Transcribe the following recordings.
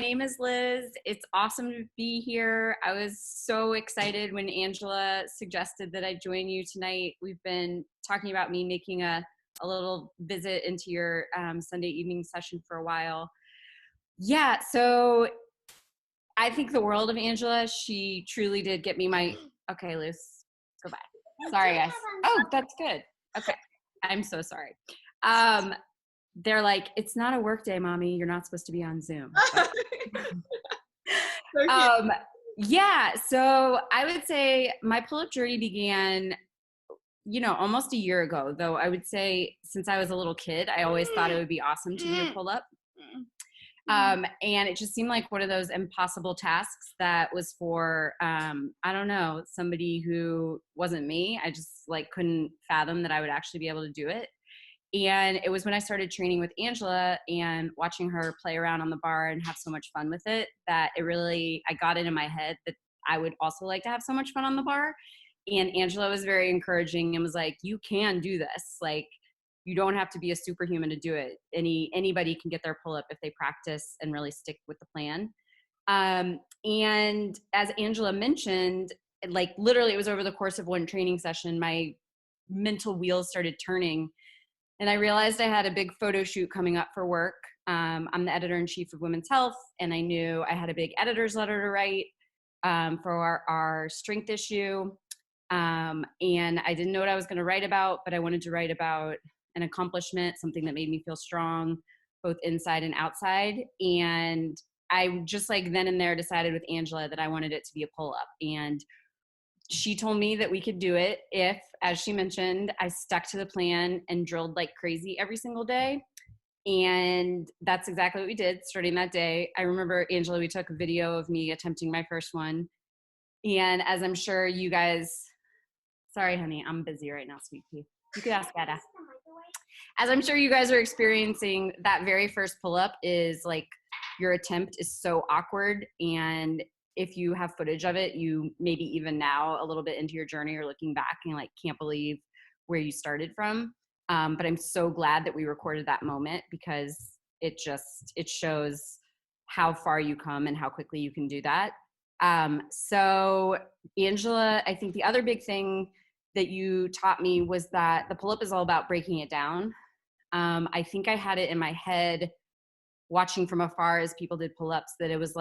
name is Liz. It's awesome to be here. I was so excited when Angela suggested that I join you tonight. We've been talking about me making a little visit into your Sunday evening session for a while. Yeah, so I think the world of Angela. She truly did get me my, okay, Liz, go back. Sorry, guys. Oh, that's good. Okay, I'm so sorry. They're like, it's not a work day, mommy. You're not supposed to be on Zoom. Yeah, so I would say my pull-up journey began, almost a year ago, though I would say since I was a little kid, I always thought it would be awesome to do a pull-up. And it just seemed like one of those impossible tasks that was for, I don't know, somebody who wasn't me. I just couldn't fathom that I would actually be able to do it. And it was when I started training with Angela and watching her play around on the bar and have so much fun with it that I got it in my head that I would also like to have so much fun on the bar. And Angela was very encouraging and was like, you can do this. You don't have to be a superhuman to do it. Anybody can get their pull-up if they practice and really stick with the plan. And as Angela mentioned, literally it was over the course of one training session, my mental wheels started turning. And I realized I had a big photo shoot coming up for work. I'm the editor-in-chief of Women's Health, and I knew I had a big editor's letter to write for our strength issue. And I didn't know what I was going to write about, but I wanted to write about an accomplishment, something that made me feel strong, both inside and outside. And I just then and there decided with Angela that I wanted it to be a pull-up. And she told me that we could do it if, as she mentioned, I stuck to the plan and drilled like crazy every single day. And that's exactly what we did starting that day. I remember, Angela, we took a video of me attempting my first one. And as I'm sure you guys, sorry, honey, I'm busy right now, sweet pea. You could ask Ada. As I'm sure you guys are experiencing, that very first pull-up is your attempt is so awkward. And if you have footage of it, you maybe even now a little bit into your journey or looking back and can't believe where you started from. But I'm so glad that we recorded that moment because it shows how far you come and how quickly you can do that. So Angela, I think the other big thing that you taught me was that the pull-up is all about breaking it down. I think I had it in my head watching from afar as people did pull-ups that it was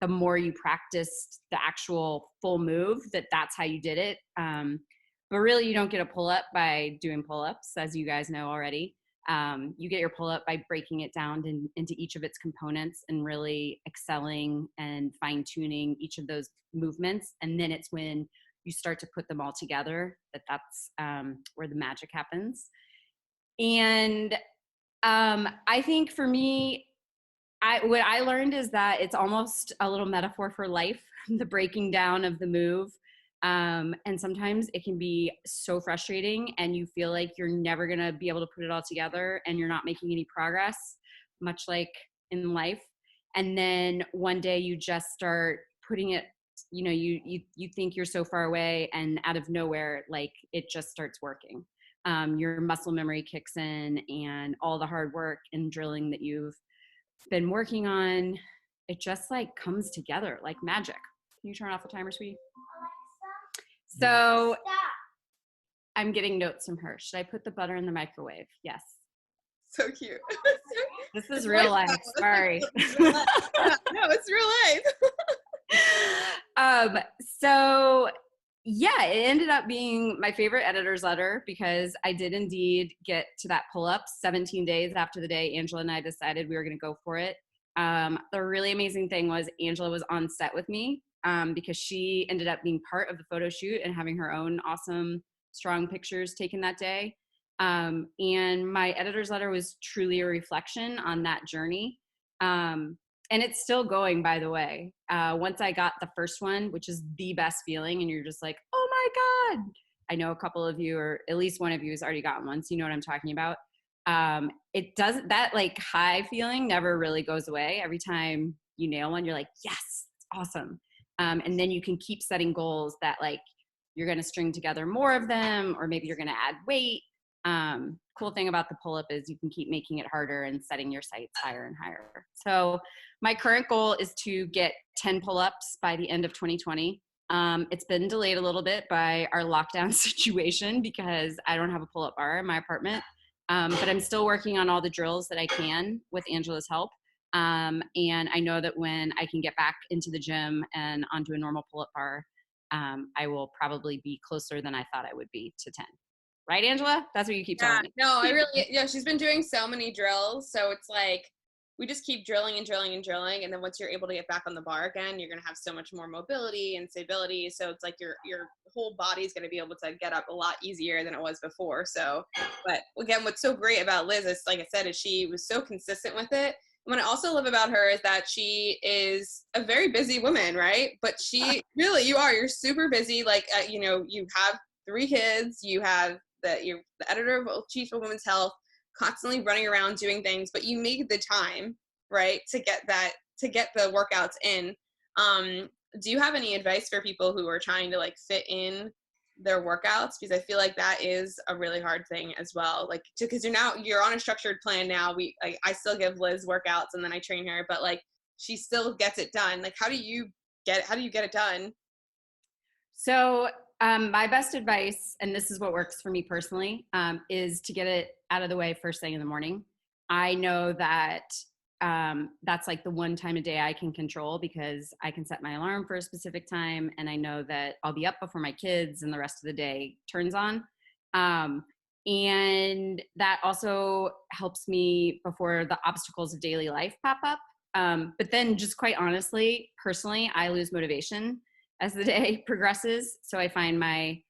the more you practiced the actual full move, that's how you did it. But really you don't get a pull-up by doing pull-ups, as you guys know already. You get your pull-up by breaking it down into each of its components and really excelling and fine-tuning each of those movements. And then it's when you start to put them all together that's where the magic happens. And I think for me, what I learned is that it's almost a little metaphor for life, the breaking down of the move. And sometimes it can be so frustrating and you feel like you're never going to be able to put it all together and you're not making any progress, much like in life. And then one day you just start putting it, you think you're so far away and out of nowhere, it just starts working. Your muscle memory kicks in and all the hard work and drilling that you've been working on, it just comes together like magic. Can you turn off the timer, sweetie? So I'm getting notes from her. Should I put the butter in the microwave? Yes. So cute. This is real life. Sorry. No, it's real life. So yeah, it ended up being my favorite editor's letter because I did indeed get to that pull-up 17 days after the day Angela and I decided we were going to go for it. The really amazing thing was Angela was on set with me because she ended up being part of the photo shoot and having her own awesome, strong pictures taken that day. And my editor's letter was truly a reflection on that journey. And it's still going, by the way. Once I got the first one, which is the best feeling, and you're just like, oh my God. I know a couple of you, or at least one of you has already gotten one, so you know what I'm talking about. It doesn't, that high feeling never really goes away. Every time you nail one, you're like, yes, awesome. And then you can keep setting goals that you're going to string together more of them, or maybe you're going to add weight. cool thing about the pull-up is you can keep making it harder and setting your sights higher and higher. So my current goal is to get 10 pull-ups by the end of 2020. It's been delayed a little bit by our lockdown situation because I don't have a pull-up bar in my apartment. But I'm still working on all the drills that I can with Angela's help. And I know that when I can get back into the gym and onto a normal pull-up bar, I will probably be closer than I thought I would be to 10. Right, Angela? That's what you keep telling me. No, I really, she's been doing so many drills. So it's like, we just keep drilling and drilling and drilling. And then once you're able to get back on the bar again, you're going to have so much more mobility and stability. So it's like your whole body's going to be able to get up a lot easier than it was before. So, but again, what's so great about Liz is, like I said, is she was so consistent with it. And what I also love about her is that she is a very busy woman, right? But she really, you're super busy. Like, you have 3 kids, you're the editor of Chief of Women's Health, constantly running around doing things, but you make the time, right, to get the workouts in. Do you have any advice for people who are trying to like fit in their workouts? Because I feel like that is a really hard thing as well. Like, because you're on a structured plan now. I still give Liz workouts and then I train her, but like she still gets it done. Like, how do you get it done? So my best advice, and this is what works for me personally, is to get it out of the way first thing in the morning. I know that that's like the one time a day I can control because I can set my alarm for a specific time and I know that I'll be up before my kids and the rest of the day turns on. And that also helps me before the obstacles of daily life pop up. But then just quite honestly, personally, I lose motivation as the day progresses. So I find my,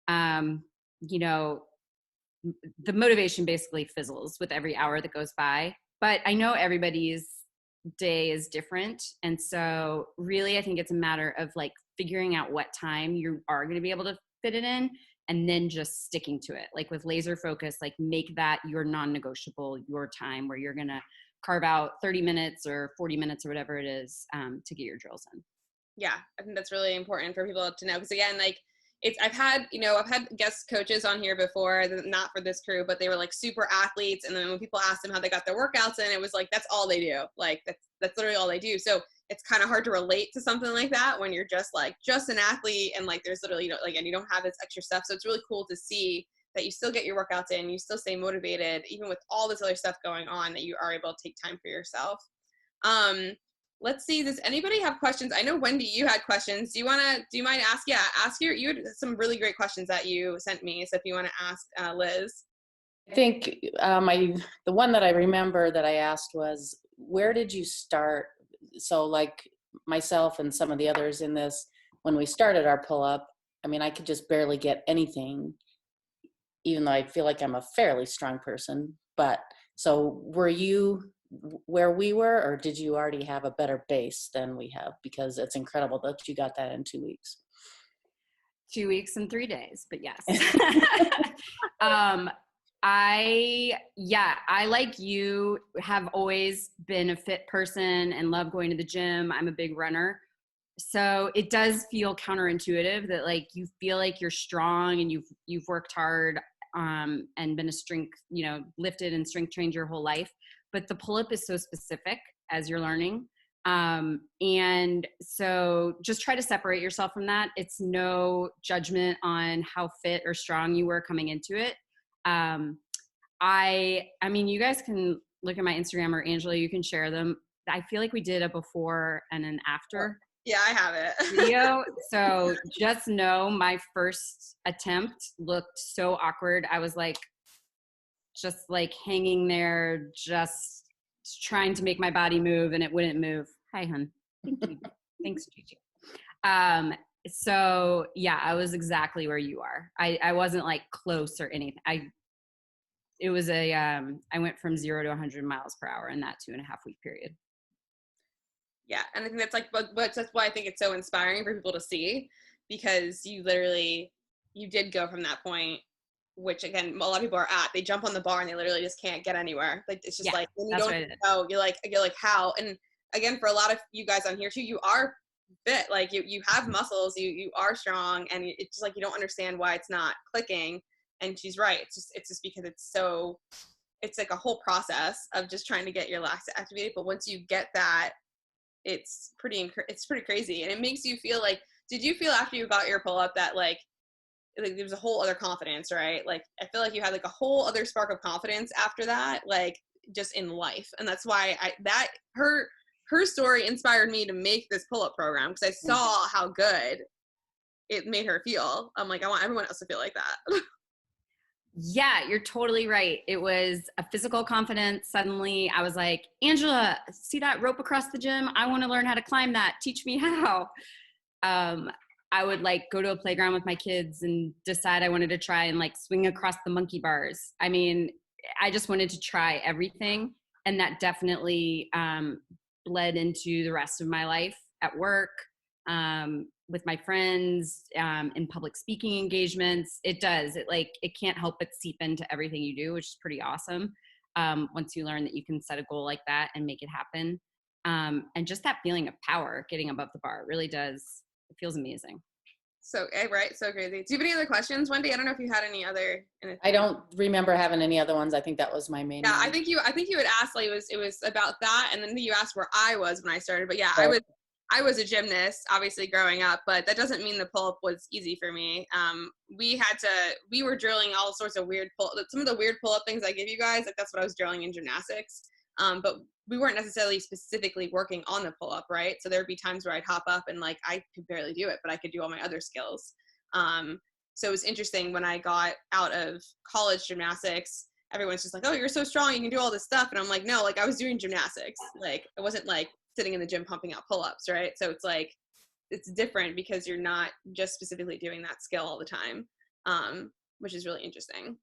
the motivation basically fizzles with every hour that goes by. But I know everybody's day is different. And so really, I think it's a matter of like figuring out what time you are going to be able to fit it in and then just sticking to it. Like with laser focus, like make that your non-negotiable, your time where you're going to carve out 30 minutes or 40 minutes or whatever it is to get your drills in. Yeah, I think that's really important for people to know. Because again, like I've had guest coaches on here before, not for this crew, but they were like super athletes. And then when people asked them how they got their workouts in, it was like, that's all they do. Like that's literally all they do. So it's kind of hard to relate to something like that when you're just an athlete and like, there's literally, and you don't have this extra stuff. So it's really cool to see that you still get your workouts in, you still stay motivated, even with all this other stuff going on, that you are able to take time for yourself. Let's see, does anybody have questions? I know, Wendy, you had questions. Do you mind you had some really great questions that you sent me. So if you want to ask Liz. I think the one that I remember that I asked was, where did you start? So like myself and some of the others in this, when we started our pull-up, I mean, I could just barely get anything, even though I feel like I'm a fairly strong person. But so were you where we were, or did you already have a better base than we have? Because it's incredible that you got that in 2 weeks. 2 weeks and 3 days, but yes. I like you have always been a fit person and love going to the gym. I'm a big runner. So it does feel counterintuitive that like you feel like you're strong and you've worked hard and been a strength, lifted and strength trained your whole life. But the pull-up is so specific as you're learning. And so just try to separate yourself from that. It's no judgment on how fit or strong you were coming into it. I mean, you guys can look at my Instagram, or Angela, you can share them. I feel like we did a before and an after. Yeah, I have it. Video. So just know my first attempt looked so awkward. I was like, just like hanging there, just trying to make my body move and it wouldn't move. Hi, hun. Thank you. Thanks, Gigi. So yeah, I was exactly where you are. I wasn't like close or anything. I went from 0 to 100 miles per hour in that 2.5 week period. Yeah. And I think that's that's why I think it's so inspiring for people to see, because you did go from that point, which again, a lot of people are at, they jump on the bar and they literally just can't get anywhere. Like, it's just like, when you don't know, you're like how, and again, for a lot of you guys on here too, you are fit, like you have muscles, you are strong, and it's just like, you don't understand why it's not clicking. And she's right. It's just because it's like a whole process of just trying to get your lats activated. But once you get that, it's pretty crazy. And it makes you feel like, did you feel after you got your pull-up that like there was a whole other confidence, right? Like, I feel like you had like a whole other spark of confidence after that, like just in life. And that's why her story inspired me to make this pull-up program, because I saw how good it made her feel. I'm like, I want everyone else to feel like that. Yeah, you're totally right. It was a physical confidence. Suddenly I was like, Angela, see that rope across the gym? I want to learn how to climb that. Teach me how. I would like go to a playground with my kids and decide I wanted to try and like swing across the monkey bars. I mean, I just wanted to try everything. And that definitely bled into the rest of my life at work, with my friends, in public speaking engagements. It does. It can't help but seep into everything you do, which is pretty awesome. Once you learn that you can set a goal like that and make it happen. And just that feeling of power, getting above the bar, really does. It feels amazing. So, right. So crazy. Do you have any other questions, Wendy? I don't know if you had any other. I don't remember having any other ones. I think that was my main Yeah, one. I think you had asked, like, it was about that. And then you asked where I was when I started. But yeah, Right. I was a gymnast, obviously, growing up, but that doesn't mean the pull-up was easy for me. We were drilling all sorts of some of the weird pull-up things I give you guys, like that's what I was drilling in gymnastics. But we weren't necessarily specifically working on the pull-up, right? So there'd be times where I'd hop up and like, I could barely do it, but I could do all my other skills. So it was interesting when I got out of college gymnastics, everyone's just like, oh, you're so strong, you can do all this stuff. And I'm like, no, like I was doing gymnastics. Like it wasn't like sitting in the gym pumping out pull-ups, right? So it's like, it's different because you're not just specifically doing that skill all the time, which is really interesting.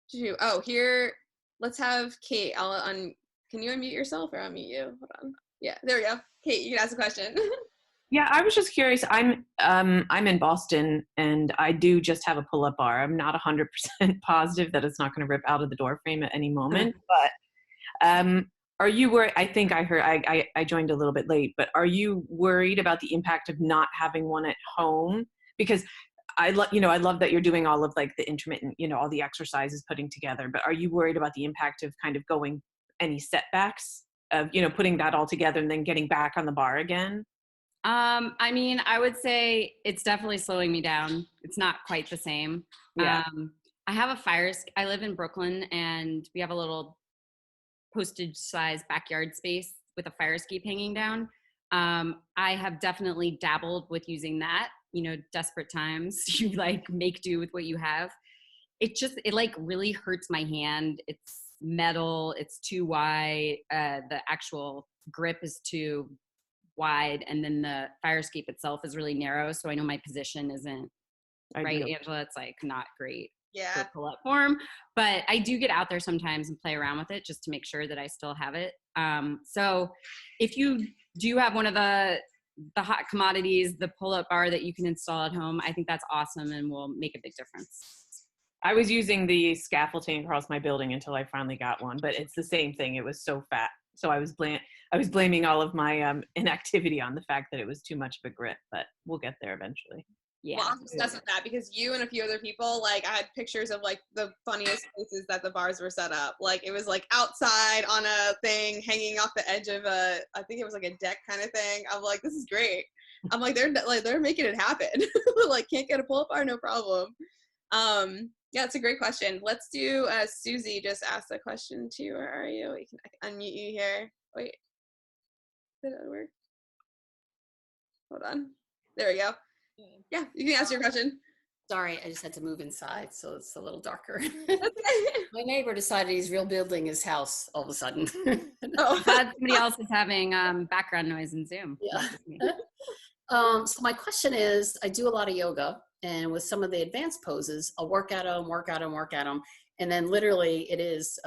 Here, let's have Kate. Can you unmute yourself or unmute you? Hold on. Yeah, there we go. Kate, you can ask a question. Yeah, I was just curious. I'm in Boston, and I do just have a pull-up bar. I'm not 100% positive that it's not going to rip out of the door frame at any moment. But are you worried? I think I heard. I joined a little bit late, but are you worried about the impact of not having one at home? Because I love that you're doing all of like the intermittent, all the exercises putting together. But are you worried about the impact of kind of going any setbacks of putting that all together and then getting back on the bar again? I mean, I would say it's definitely slowing me down. It's not quite the same. Yeah. I have I live in Brooklyn, and we have a little postage size backyard space with a fire escape hanging down. I have definitely dabbled with using that, desperate times, you like make do with what you have. It like really hurts my hand. It's metal, it's too wide. The actual grip is too wide, and then the fire escape itself is really narrow. So I know my position isn't right, Angela. It's like not great for pull-up form, but I do get out there sometimes and play around with it just to make sure that I still have it. So if you do have one of the hot commodities, the pull-up bar that you can install at home, I think that's awesome and will make a big difference. I was using the scaffolding across my building until I finally got one, but it's the same thing. It was so fat. So I was blaming all of my inactivity on the fact that it was too much of a grip, but we'll get there eventually. Yeah. Well, I'm obsessed with that because you and a few other people, like I had pictures of like the funniest places that the bars were set up. Like it was like outside on a thing hanging off the edge of I think it was like a deck kind of thing. I'm like, this is great. I'm like, they're making it happen. Like can't get a pull-up bar, no problem. Yeah, it's a great question. Let's do Susie just asked a question too. Where are you? I can unmute you here. Wait. Did it work? Hold on. There we go. Yeah, you can ask your question. Sorry, I just had to move inside, so it's a little darker. Okay. My neighbor decided he's rebuilding his house all of a sudden. Oh, somebody else is having background noise in Zoom. Yeah. So my question is, I do a lot of yoga, and with some of the advanced poses, I'll work at them, and then literally it is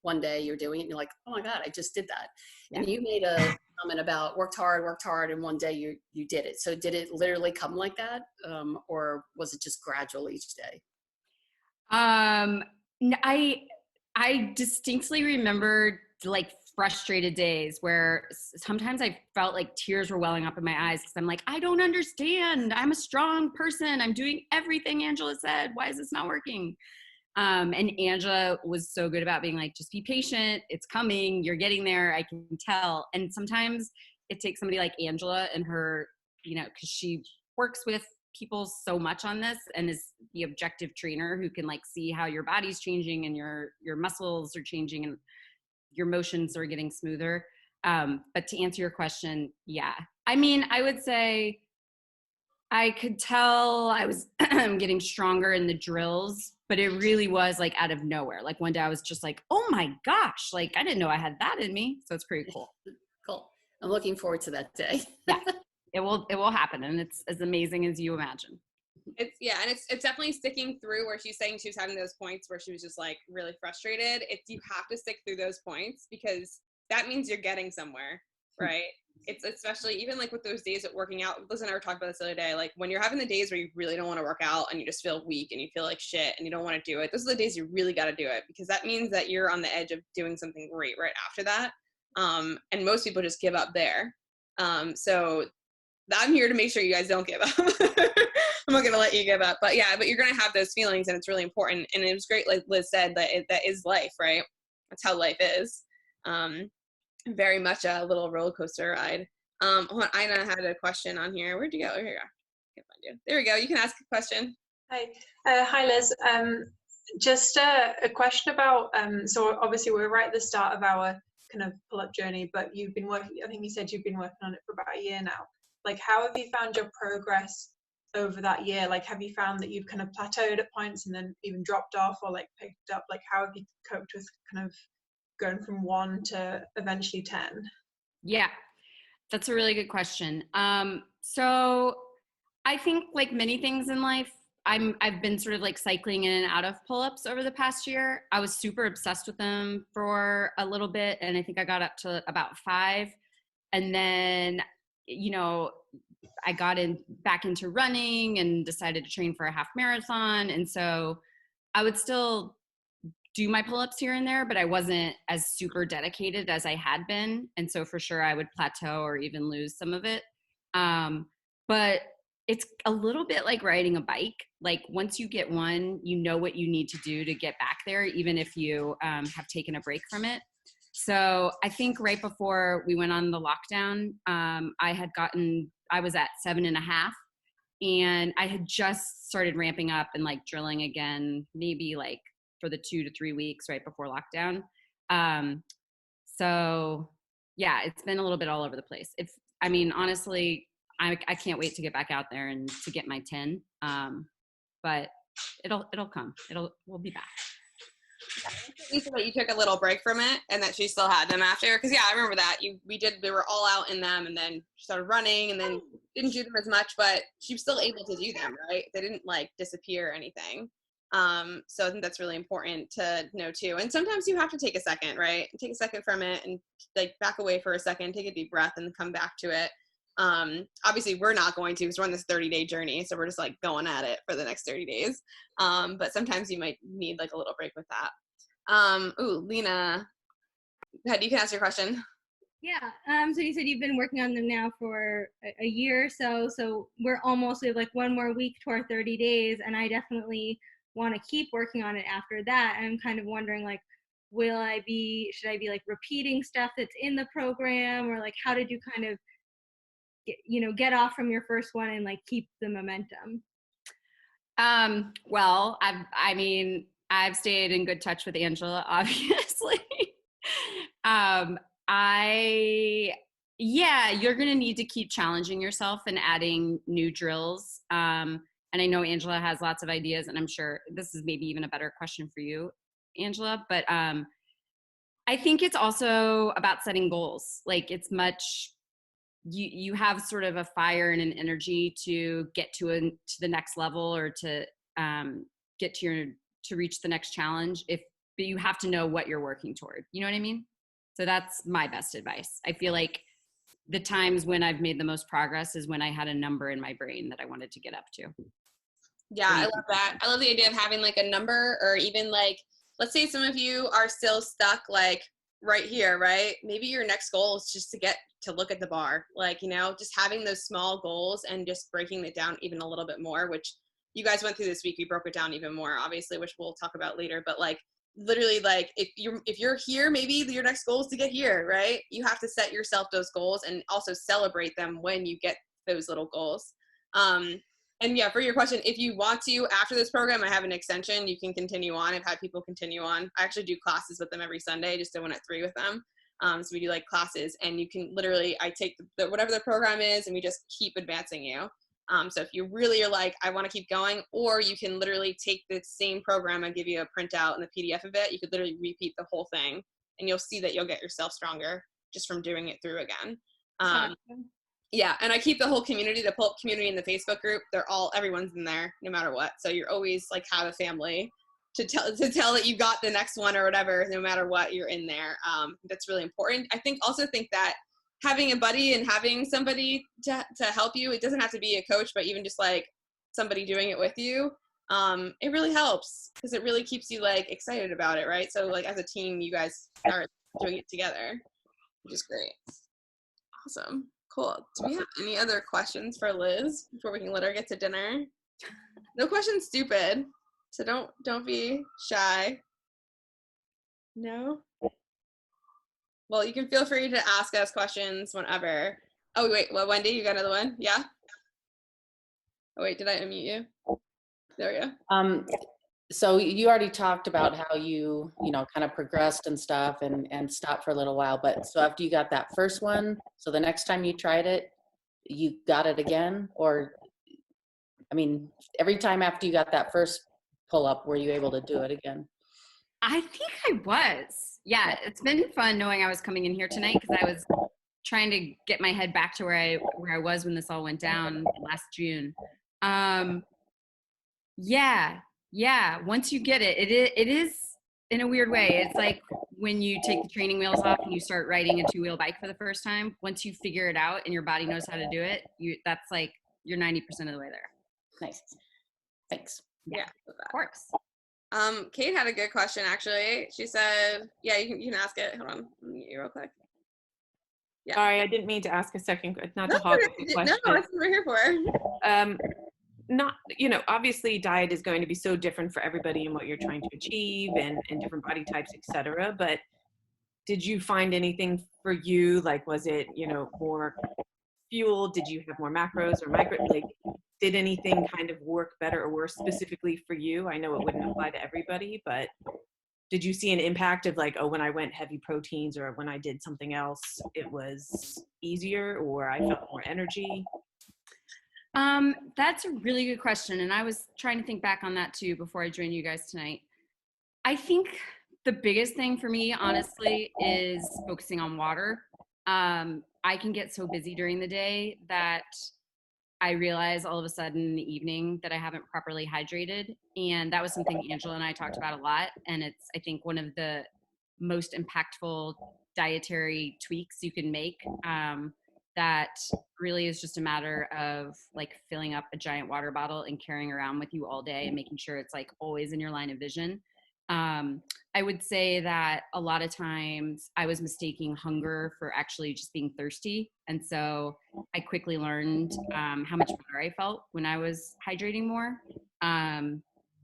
one day you're doing it, and you're like, oh my God, I just did that. Yeah. And you made a comment about worked hard, and one day you did it. So did it literally come like that, or was it just gradual each day? I distinctly remember like frustrated days where sometimes I felt like tears were welling up in my eyes because I'm like, I don't understand. I'm a strong person. I'm doing everything Angela said. Why is this not working? And Angela was so good about being like, just be patient. It's coming. You're getting there. I can tell. And sometimes it takes somebody like Angela and her, you know, because she works with people so much on this and is the objective trainer who can like see how your body's changing and your muscles are changing and your motions are getting smoother. But to answer your question, yeah. I mean, I would say I could tell I was getting stronger in the drills, but it really was like out of nowhere. Like one day I was just like, oh my gosh, like I didn't know I had that in me. So it's pretty cool. Cool. I'm looking forward to that day. Yeah, it will happen. And it's as amazing as you imagine. And it's definitely sticking through where she's saying she was having those points where she was just like really frustrated. You have to stick through those points because that means you're getting somewhere, right? It's especially even like with those days of working out. Liz and I were talking about this the other day. Like when you're having the days where you really don't want to work out and you just feel weak and you feel like shit and you don't want to do it. Those are the days you really got to do it because that means that you're on the edge of doing something great right after that. And most people just give up there. So I'm here to make sure you guys don't give up. I'm not going to let you give up, but you're going to have those feelings and it's really important. And it was great. Like Liz said, that is life, right? That's how life is. Very much a little roller coaster ride. Hold on, Ina had a question on here. Where'd you go? Here you go. Can't find you. There we go. You can ask a question. Hi. Hi, Liz. Just a question about, so obviously we're right at the start of our kind of pull-up journey, but you've been working, I think you said you've been working on it for about a year now. Like, how have you found your progress over that year? Like, have you found that you've kind of plateaued at points and then even dropped off or like picked up? Like, how have you coped with kind of going from 1 to eventually 10? Yeah, that's a really good question. So I think like many things in life, I've been sort of like cycling in and out of pull-ups over the past year. I was super obsessed with them for a little bit, and I think I got up to about 5. And then, you know, I got back into running and decided to train for a half marathon. And so I would still do my pull-ups here and there, but I wasn't as super dedicated as I had been. And so for sure I would plateau or even lose some of it. But it's a little bit like riding a bike. Like once you get one, you know what you need to do to get back there, even if you have taken a break from it. So I think right before we went on the lockdown, I was at 7.5, and I had just started ramping up and like drilling again, maybe like for the 2 to 3 weeks right before lockdown. So yeah, it's been a little bit all over the place. Honestly, I can't wait to get back out there and to get my 10. But it'll come. We'll be back. You said that you took a little break from it and that she still had them after. Cause yeah, I remember that we were all out in them and then she started running and then didn't do them as much, but she was still able to do them, right? They didn't like disappear or anything. So I think that's really important to know too. And sometimes you have to take a second, right? Take a second from it and like back away for a second, take a deep breath and come back to it. Obviously we're not going to because we're on this 30-day journey. So we're just like going at it for the next 30 days. But sometimes you might need like a little break with that. Lena, you can ask your question. Yeah. So you said you've been working on them now for a year or so. So we have like 1 more week to our 30 days. And I definitely want to keep working on it after that. And I'm kind of wondering like, should I be like repeating stuff that's in the program, or like how did you kind of get off from your first one and like keep the momentum? Well, I've stayed in good touch with Angela, obviously. You're going to need to keep challenging yourself and adding new drills. And I know Angela has lots of ideas, and I'm sure this is maybe even a better question for you, Angela, but I think it's also about setting goals. Like it's you have sort of a fire and an energy to get to the next level or to get to reach the next challenge, but you have to know what you're working toward. You know what I mean? So that's my best advice. I feel like the times when I've made the most progress is when I had a number in my brain that I wanted to get up to. Yeah, I love that. I love the idea of having like a number, or even like, let's say some of you are still stuck like right here, right? Maybe your next goal is just to get to look at the bar, like, you know, just having those small goals and just breaking it down even a little bit more, which you guys went through this week. We broke it down even more, obviously, which we'll talk about later. But like, literally, like, if you're here, maybe your next goal is to get here, right? You have to set yourself those goals and also celebrate them when you get those little goals. And yeah, for your question, if you want to, after this program, I have an extension. You can continue on. I've had people continue on. I actually do classes with them every Sunday, just doing at 3 with them. So we do like classes, and you can literally, I take whatever the program is, and we just keep advancing you. So if you really are like, I want to keep going, or you can literally take the same program and give you a printout and the PDF of it. You could literally repeat the whole thing, and you'll see that you'll get yourself stronger just from doing it through again. Yeah, and I keep the whole community, the pull-up community in the Facebook group. Everyone's in there, no matter what. So you're always like have a family to tell that you got the next one or whatever, no matter what, you're in there. That's really important. I think that having a buddy and having somebody to help you, it doesn't have to be a coach, but even just like somebody doing it with you, it really helps because it really keeps you like excited about it, right? So like as a team, you guys are doing it together, which is great. Awesome. Cool. Do we have any other questions for Liz before we can let her get to dinner? No questions stupid, so don't be shy. No? Well, you can feel free to ask us questions whenever. Oh, wait, well, Wendy, you got another one? Yeah? Oh, wait, did I unmute you? There we go. So you already talked about how you kind of progressed and stuff and stopped for a little while, but so after you got that first one, so the next time you tried it, you got it again? Or, I mean, every time after you got that first pull-up, were you able to do it again? I think I was. Yeah, it's been fun knowing I was coming in here tonight because I was trying to get my head back to where I was when this all went down last June. Yeah. Once you get it, it is in a weird way. It's like when you take the training wheels off and you start riding a 2-wheel bike for the first time. Once you figure it out and your body knows how to do it, that's like you're 90% of the way there. Nice. Thanks. Yeah, of course. Kate had a good question actually. She said, "Yeah, you can ask it. Hold on, let me get you real quick." Yeah. Sorry, I didn't mean to ask a second. Not to hog the question. No, that's what we're here for. Not, obviously diet is going to be so different for everybody and what you're trying to achieve and different body types, etc. But did you find anything for you? Like, was it, more fuel? Did you have more macros or micro? Like, did anything kind of work better or worse specifically for you? I know it wouldn't apply to everybody, but did you see an impact of like, oh, when I went heavy proteins or when I did something else, it was easier or I felt more energy? That's a really good question. And I was trying to think back on that too before I joined you guys tonight. I think the biggest thing for me, honestly, is focusing on water. I can get so busy during the day that I realize all of a sudden in the evening that I haven't properly hydrated. And that was something Angela and I talked about a lot. And it's, I think, one of the most impactful dietary tweaks you can make. That really is just a matter of like filling up a giant water bottle and carrying around with you all day and making sure it's like always in your line of vision. I would say that a lot of times I was mistaking hunger for actually just being thirsty. And so I quickly learned how much better I felt when I was hydrating more.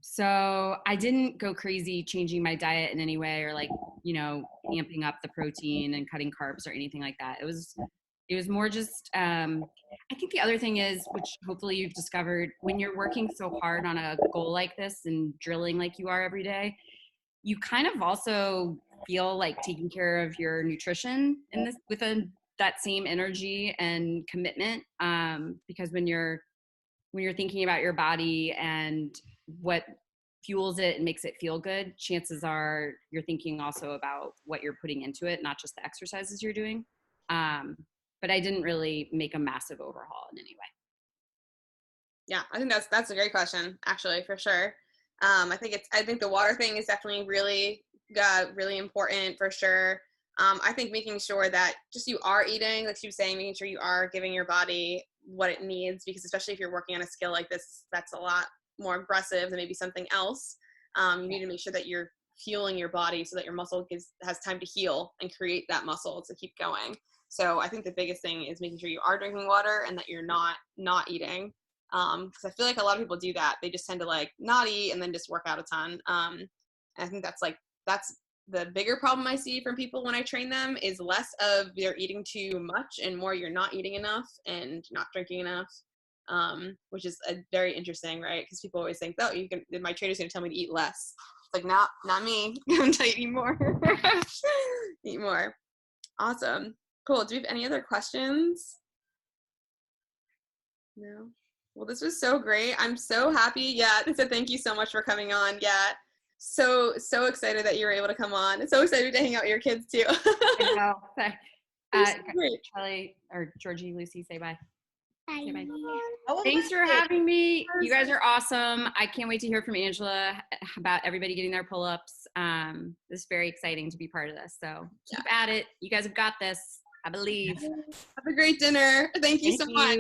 So I didn't go crazy changing my diet in any way or like, amping up the protein and cutting carbs or anything like that. It was more just, I think the other thing is, which hopefully you've discovered, when you're working so hard on a goal like this and drilling like you are every day, you kind of also feel like taking care of your nutrition in this with that same energy and commitment. Because when you're thinking about your body and what fuels it and makes it feel good, chances are you're thinking also about what you're putting into it, not just the exercises you're doing. But I didn't really make a massive overhaul in any way. Yeah, I think that's a great question, actually, for sure. I think the water thing is definitely really important for sure. I think making sure that just you are eating, like she was saying, making sure you are giving your body what it needs, because especially if you're working on a skill like this, that's a lot more aggressive than maybe something else. You need to make sure that you're fueling your body so that your muscle has time to heal and create that muscle to keep going. So I think the biggest thing is making sure you are drinking water and that you're not eating. Because I feel like a lot of people do that. They just tend to like not eat and then just work out a ton. And I think that's the bigger problem I see from people when I train them is less of they're eating too much and more you're not eating enough and not drinking enough, which is a very interesting, right? Because people always think, oh, my trainer's going to tell me to eat less. It's like, not me. I'm going to tell you to eat more. Eat more. Awesome. Cool. Do we have any other questions? No? Well, this was so great. I'm so happy. Yeah, so thank you so much for coming on. Yeah. So excited that you were able to come on. So excited to hang out with your kids too. I know. Great. Charlie or Georgie, Lucy, say bye. Bye. Say bye. Thanks for having me. You guys are awesome. I can't wait to hear from Angela about everybody getting their pull-ups. It's very exciting to be part of this. So keep at it. You guys have got this. I believe. Have a great dinner. Thank you so much.